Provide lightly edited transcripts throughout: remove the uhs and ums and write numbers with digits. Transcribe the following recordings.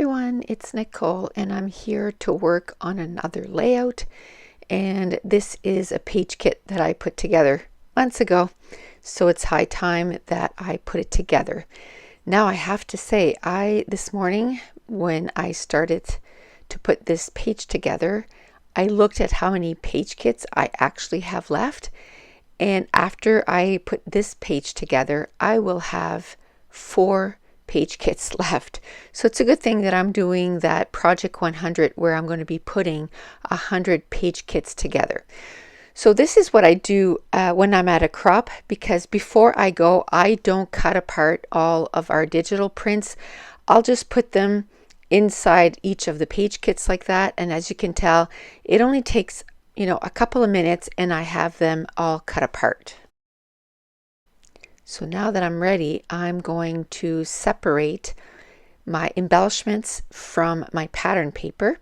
everyone, it's Nicole and I'm here to work on another layout, and this is a page kit that I put together months ago, so it's high time that I put it together. Now I have to say, this morning when I started to put this page together, I looked at how many page kits I actually have left, and after I put this page together I will have 4 page kits left. So it's a good thing that I'm doing that Project 100 where I'm going to be putting 100 page kits together. So this is what I do when I'm at a crop, because before I go, I don't cut apart all of our digital prints. I'll just put them inside each of the page kits like that, and as you can tell, it only takes a couple of minutes and I have them all cut apart. So now that I'm ready, I'm going to separate my embellishments from my pattern paper.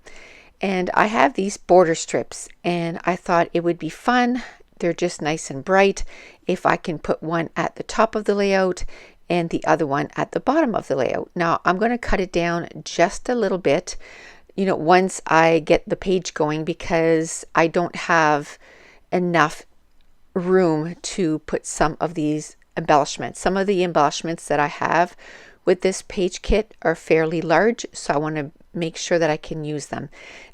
And I have these border strips, and I thought it would be fun. They're just nice and bright if I can put one at the top of the layout and the other one at the bottom of the layout. Now I'm going to cut it down just a little bit, once I get the page going, because I don't have enough room to put some of these embellishments. Some of the embellishments that I have with this page kit are fairly large, so I want to make sure that I can use them.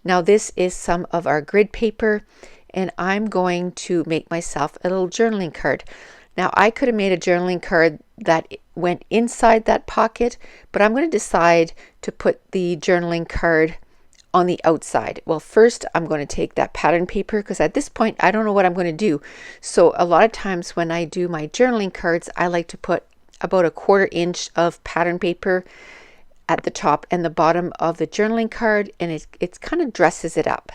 Now this is some of our grid paper, and I'm going to make myself a little journaling card. Now I could have made a journaling card that went inside that pocket, but I'm going to decide to put the journaling card on the outside. Well, first I'm going to take that pattern paper, because at this point I don't know what I'm going to do. So a lot of times when I do my journaling cards, I like to put about 1/4 inch of pattern paper at the top and the bottom of the journaling card, and it kind of dresses it up.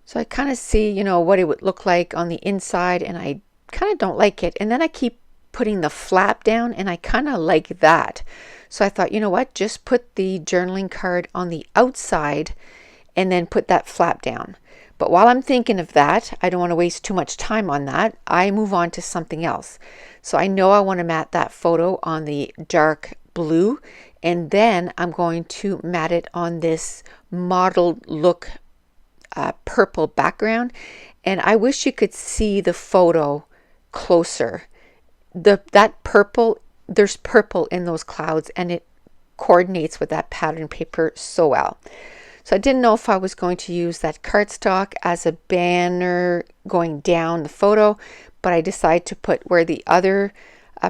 So I kind of see what it would look like on the inside, and I kind of don't like it, and then I keep putting the flap down, and I kind of like that. So I thought, what, just put the journaling card on the outside and then put that flap down. But while I'm thinking of that, I don't want to waste too much time on that. I move on to something else. So I know I want to mat that photo on the dark blue, and then I'm going to mat it on this mottled look purple background. And I wish you could see the photo closer. That purple, there's purple in those clouds, and it coordinates with that pattern paper so well. So I didn't know if I was going to use that cardstock as a banner going down the photo, but I decided to put where the other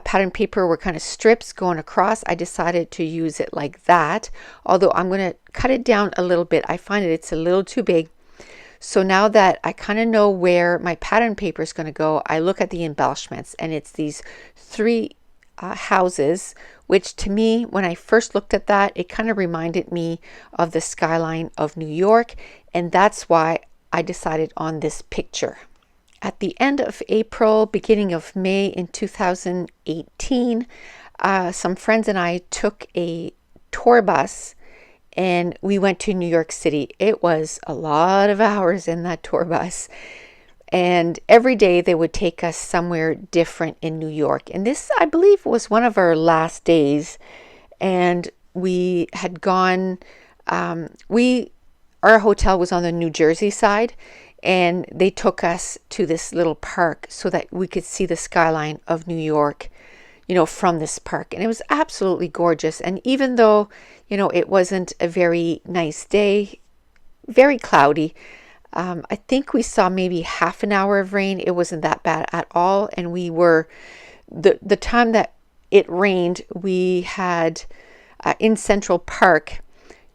pattern paper were kind of strips going across. I decided to use it like that, although I'm going to cut it down a little bit. I find it's a little too big. So now that I kind of know where my pattern paper is going to go, I look at the embellishments, and it's these 3 houses, which to me, when I first looked at that, it kind of reminded me of the skyline of New York, and that's why I decided on this picture. At the end of April, beginning of May in 2018, some friends and I took a tour bus and we went to New York City. It was a lot of hours in that tour bus. And every day they would take us somewhere different in New York. And this, I believe, was one of our last days. And we had gone, our hotel was on the New Jersey side. And they took us to this little park so that we could see the skyline of New York, from this park. And it was absolutely gorgeous. And even though, it wasn't a very nice day, very cloudy, I think we saw maybe half an hour of rain. It wasn't that bad at all. And we were, the time that it rained, we had, in Central Park,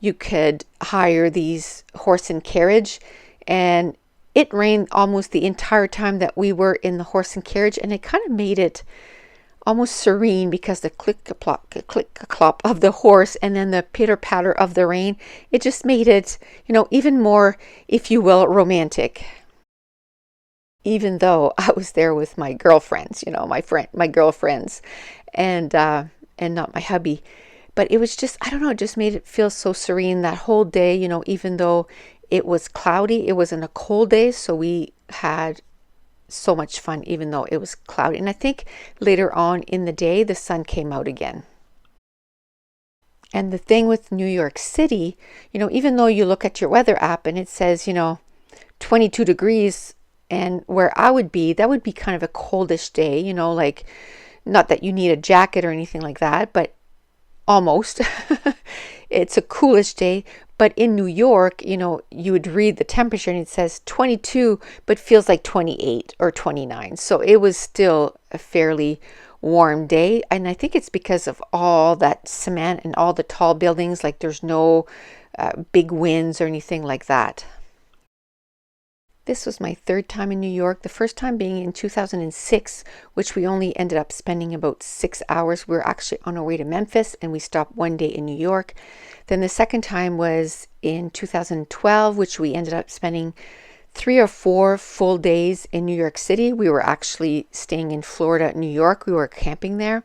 you could hire these horse and carriage, and it rained almost the entire time that we were in the horse and carriage, and it kind of made it almost serene, because the click-a-clop of the horse and then the pitter-patter of the rain, it just made it, even more, if you will, romantic. Even though I was there with my girlfriends, my girlfriends, and not my hubby. But it was just, I don't know, it just made it feel so serene that whole day, even though it was cloudy. It wasn't a cold day, so we had so much fun even though it was cloudy. And I think later on in the day the sun came out again. And the thing with New York City, even though you look at your weather app and it says, 22 degrees, and where I would be, that would be kind of a coldish day, like not that you need a jacket or anything like that, but almost. It's a coolish day. But in New York, you would read the temperature and it says 22, but feels like 28 or 29. So it was still a fairly warm day. And I think it's because of all that cement and all the tall buildings, like there's no big winds or anything like that. This was my third time in New York, the first time being in 2006, which we only ended up spending about 6 hours. We were actually on our way to Memphis and we stopped one day in New York. Then the second time was in 2012, which we ended up spending 3 or 4 full days in New York City. We were actually staying in Florida, New York. We were camping there.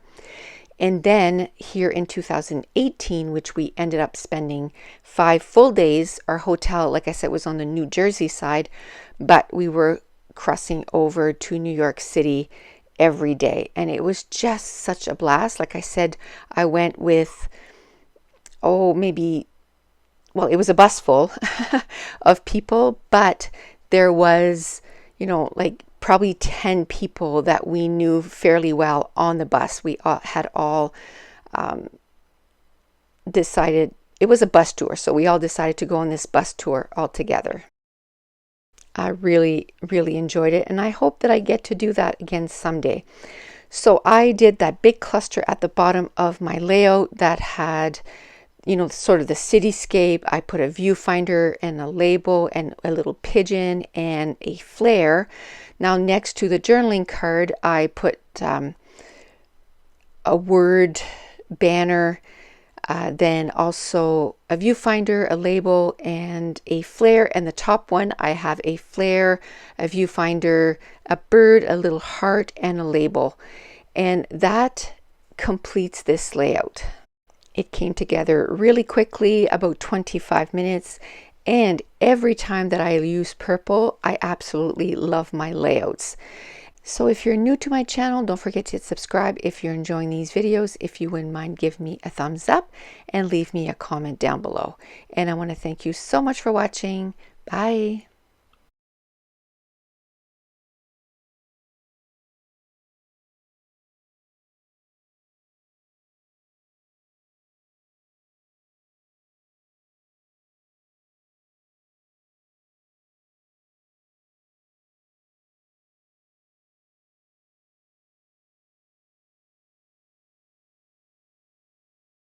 And then here in 2018, which we ended up spending 5 full days, our hotel, like I said, was on the New Jersey side, but we were crossing over to New York City every day. And it was just such a blast. Like I said, I went with, it was a bus full of people, but there was, like probably 10 people that we knew fairly well on the bus. We had all decided, it was a bus tour, so we all decided to go on this bus tour all together. I really, really enjoyed it, and I hope that I get to do that again someday. So I did that big cluster at the bottom of my layout that had, sort of the cityscape. I put a viewfinder and a label and a little pigeon and a flare. Now next to the journaling card, I put a word banner, then also a viewfinder, a label, and a flare. And the top one, I have a flare, a viewfinder, a bird, a little heart, and a label. And that completes this layout. It came together really quickly, about 25 minutes. And every time that I use purple, I absolutely love my layouts. So if you're new to my channel, don't forget to hit subscribe if you're enjoying these videos. If you wouldn't mind, give me a thumbs up and leave me a comment down below. And I want to thank you so much for watching. Bye.